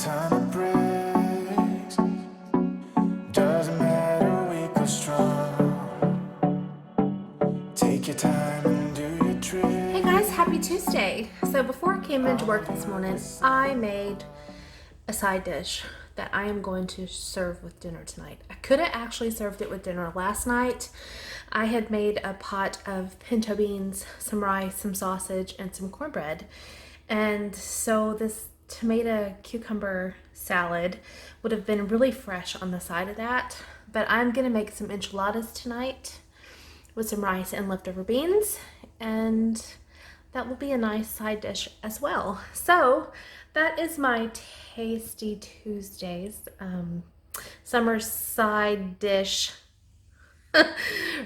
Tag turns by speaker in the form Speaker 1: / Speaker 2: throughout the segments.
Speaker 1: time it breaks. Doesn't matter, weak or strong. Take your time and do your trick.
Speaker 2: Hey guys, happy Tuesday. So before I came into work this morning, I made a side dish that I am going to serve with dinner tonight. I could have actually served it with dinner last night. I had made a pot of pinto beans, some rice, some sausage, and some cornbread. And so this tomato cucumber salad would have been really fresh on the side of that. But I'm gonna make some enchiladas tonight with some rice and leftover beans, and that will be a nice side dish as well. So that is my Tasty Tuesdays summer side dish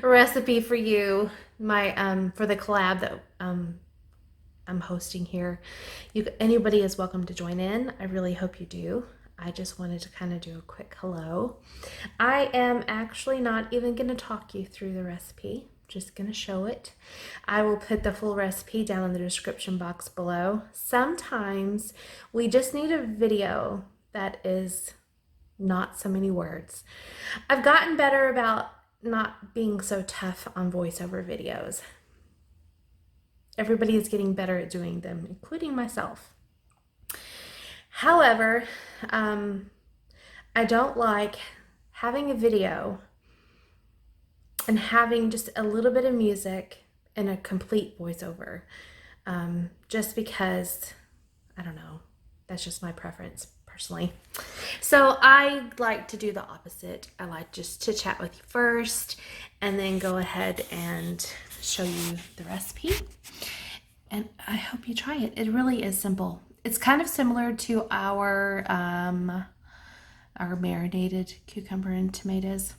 Speaker 2: recipe for you. My for the collab that I'm hosting here. Anybody is welcome to join in. I really hope you do. I just wanted to kind of do a quick hello. I am actually not even going to talk you through the recipe. Just going to show it. I will put the full recipe down in the description box below. Sometimes we just need a video that is not so many words. I've gotten better about not being so tough on voiceover videos. Everybody is getting better at doing them, including myself. However, I don't like having a video and having just a little bit of music and a complete voiceover, just because, I don't know, that's just my preference personally. So I like to do the opposite. I like just to chat with you first and then go ahead and show you the recipe. And I hope you try it. It really is simple. It's kind of similar to our marinated cucumber and tomatoes.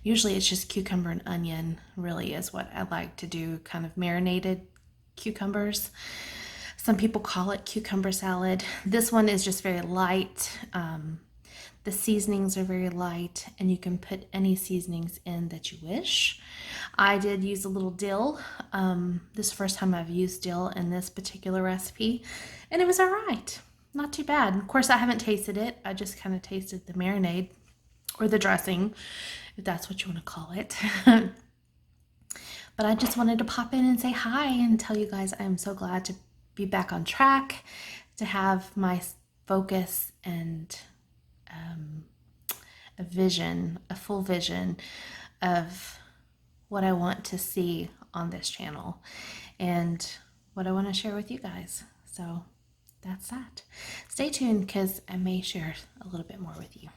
Speaker 2: Usually it's just cucumber and onion, really is what I like to do, kind of marinated cucumbers. Some people call it cucumber salad. This one is just very light. The seasonings are very light, and you can put any seasonings in that you wish. I did use a little dill. This is the first time I've used dill in this particular recipe, and it was all right. Not too bad. Of course, I haven't tasted it. I just kind of tasted the marinade or the dressing, if that's what you want to call it. But I just wanted to pop in and say hi and tell you guys I am so glad to be back on track, to have my focus and a full vision of what I want to see on this channel and what I want to share with you guys. So that's that. Stay tuned because I may share a little bit more with you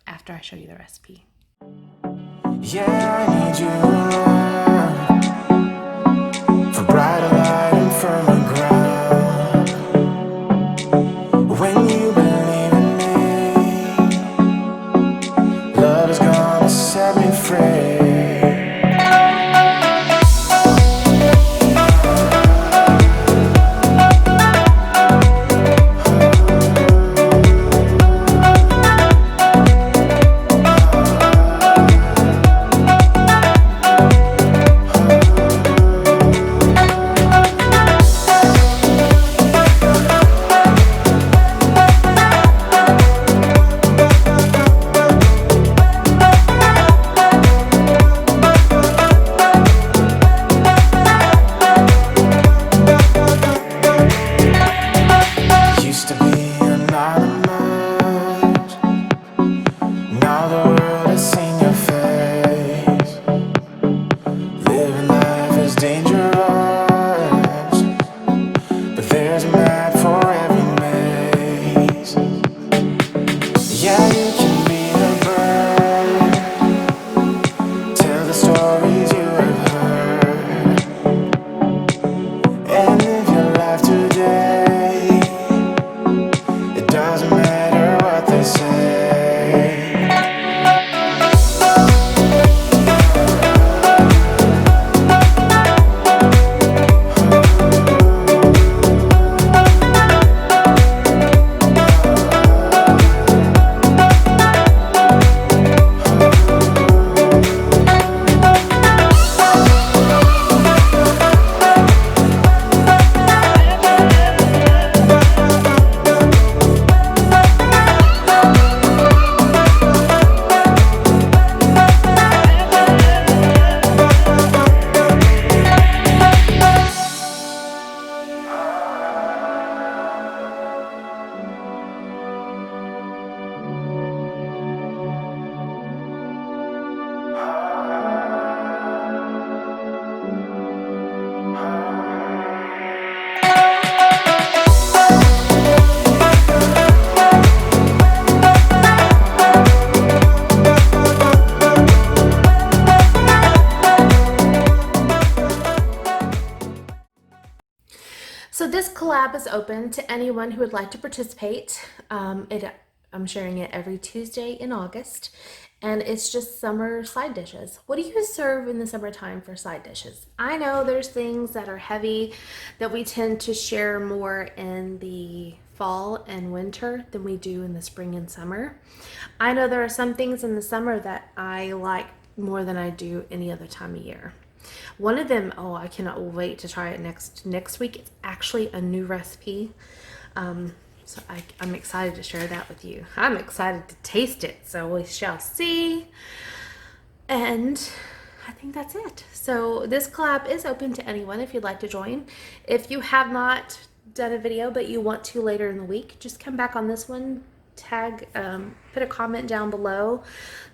Speaker 2: after I show you the recipe.
Speaker 1: Yeah, I need you for brighter light and firmer ground. When you believe in me, love is gonna set me free.
Speaker 2: collab is open to anyone who would like to participate. I'm sharing it every Tuesday in August, and it's just summer side dishes. What do you serve in the summertime for side dishes? I know there's things that are heavy that we tend to share more in the fall and winter than we do in the spring and summer. I know there are some things in the summer that I like more than I do any other time of year. One of them, oh, I cannot wait to try it next week. It's actually a new recipe. So I'm excited to share that with you. I'm excited to taste it, so we shall see. And I think that's it. So this collab is open to anyone if you'd like to join. If you have not done a video but you want to later in the week, just come back on this one, put a comment down below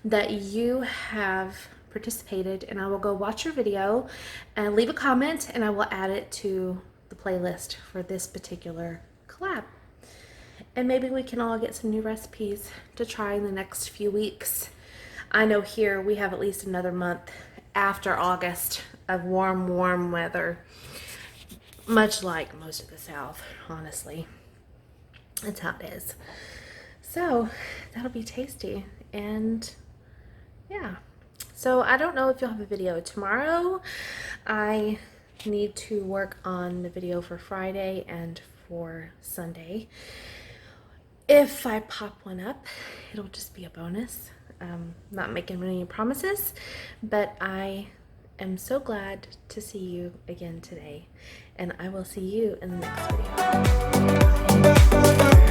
Speaker 2: that you have participated, and I will go watch your video and leave a comment, and I will add it to the playlist for this particular collab. And maybe we can all get some new recipes to try in the next few weeks. I know here we have at least another month after August of warm weather, much like most of the South, honestly. That's how it is. So that'll be tasty. And yeah, so I don't know if you'll have a video tomorrow. I need to work on the video for Friday and for Sunday. If I pop one up, it'll just be a bonus. Not making any promises, but I am so glad to see you again today, and I will see you in the next video. Bye.